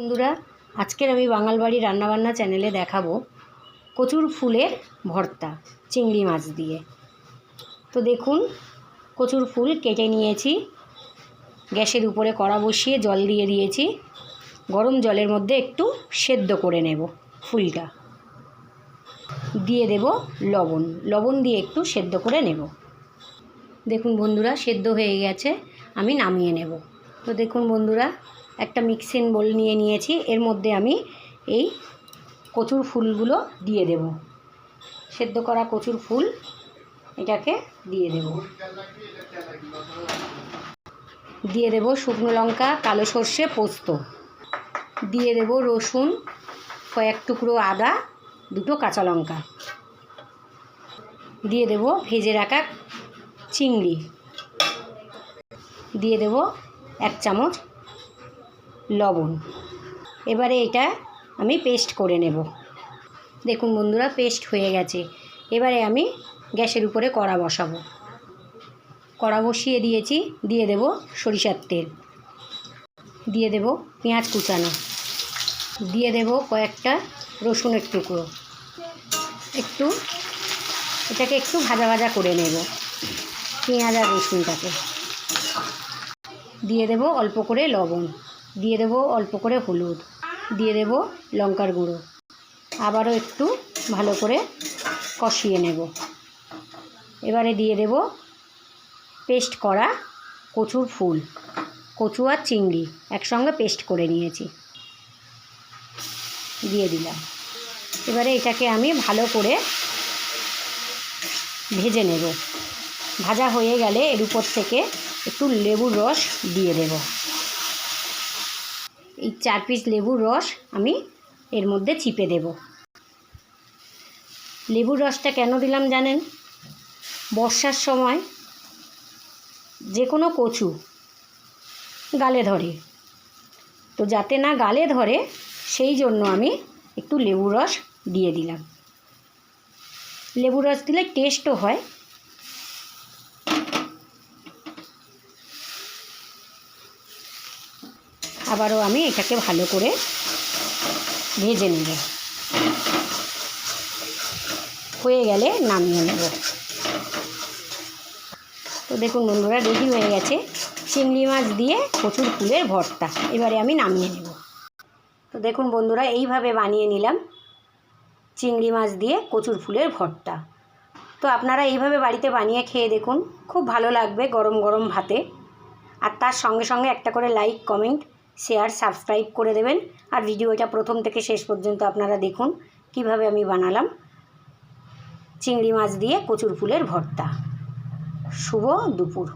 বন্ধুরা, আজকের আমি বাঙাল বাড়ি রান্নাবান্না চ্যানেলে দেখাবো কচুর ফুলের ভর্তা চিংড়ি মাছ দিয়ে। তো দেখুন, কচুর ফুল কেটে নিয়েছি, গ্যাসের উপরে কড়া বসিয়ে জল দিয়ে দিয়েছি। গরম জলের মধ্যে একটু সেদ্ধ করে নেব ফুলটা, দিয়ে দেব লবণ দিয়ে একটু সেদ্ধ করে নেব। দেখুন বন্ধুরা, সেদ্ধ হয়ে গেছে, আমি নামিয়ে নেব। তো দেখুন বন্ধুরা, একটা মিক্সিং বোল নিয়ে নিয়েছি, এর মধ্যে আমি এই কচুর ফুলগুলো দিয়ে দেব। সেদ্ধ করা কচুর ফুল এটাকে দিয়ে দেব শুকনো লঙ্কা, কালো সর্ষে, পোস্ত, দিয়ে দেব রসুন, কয়েক টুকরো আদা, দুটো কাঁচা লঙ্কা, দিয়ে দেব ভেজে রাখা চিংড়ি, দিয়ে দেব 1 চামচ লবণ। এবারে এটা আমি পেস্ট করে নেব। দেখুন বন্ধুরা, পেস্ট হয়ে গেছে। এবারে আমি গ্যাসের উপরে কড়া বসাবো। কড়া বসিয়ে দিয়েছি, দিয়ে দেব সরিষার তেল, দিয়ে দেব পেঁয়াজ কুচানো, দিয়ে দেব কয়েকটা রসুনের টুকরো। এটাকে একটু ভাজা ভাজা করে নেব, পেঁয়াজ আর রসুনটাকে। দিয়ে দেব অল্প করে লবণ, দিয়ে দেব অল্প করে হলুদ, দিয়ে দেব লঙ্কার গুঁড়ো। আবারও একটু ভালো করে কষিয়ে নেব। এবারে দিয়ে দেব পেস্ট করা কচুর ফুল, কচু আর চিংড়ি একসঙ্গে পেস্ট করে নিয়েছি, দিয়ে দিলাম। এবারে এটাকে আমি ভালো করে ভেজে নেব। ভাজা হয়ে গেলে এর উপর থেকে একটু লেবুর রস দিয়ে দেব। এই 4 পিস লেবুর রস আমি এর মধ্যে চিপে দেব। লেবুর রসটা কেন দিলাম জানেন? বর্ষার সময় যে কোনো কচু গালে ধরে, তো যাতে না গালে ধরে সেই জন্য আমি একটু লেবুর রস দিয়ে দিলাম। লেবুর রস দিলে টেস্টও হয়। আবারও আমি এটাকে ভালো করে ভেজে নেব। হয়ে গেলে নামিয়ে নেব। তো দেখুন বন্ধুরা, রেডি হয়ে গেছে চিংড়ি মাছ দিয়ে কচুর ফুলের ভর্তা। এবারে আমি নামিয়ে নেব। তো দেখুন বন্ধুরা, এইভাবে বানিয়ে নিলাম চিংড়ি মাছ দিয়ে কচুর ফুলের ভর্তা। তো আপনারা এইভাবে বাড়িতে বানিয়ে খেয়ে দেখুন, খুব ভালো লাগবে গরম গরম ভাতে। আর তার সঙ্গে সঙ্গে একটা করে লাইক, কমেন্ট, শেয়ার, সাবস্ক্রাইব করে দেবেন। আর ভিডিওটা প্রথম থেকে শেষ পর্যন্ত আপনারা দেখুন কিভাবে আমি বানালাম চিংড়ি মাছ দিয়ে কচুর ফুলের ভর্তা। শুভ দুপুর।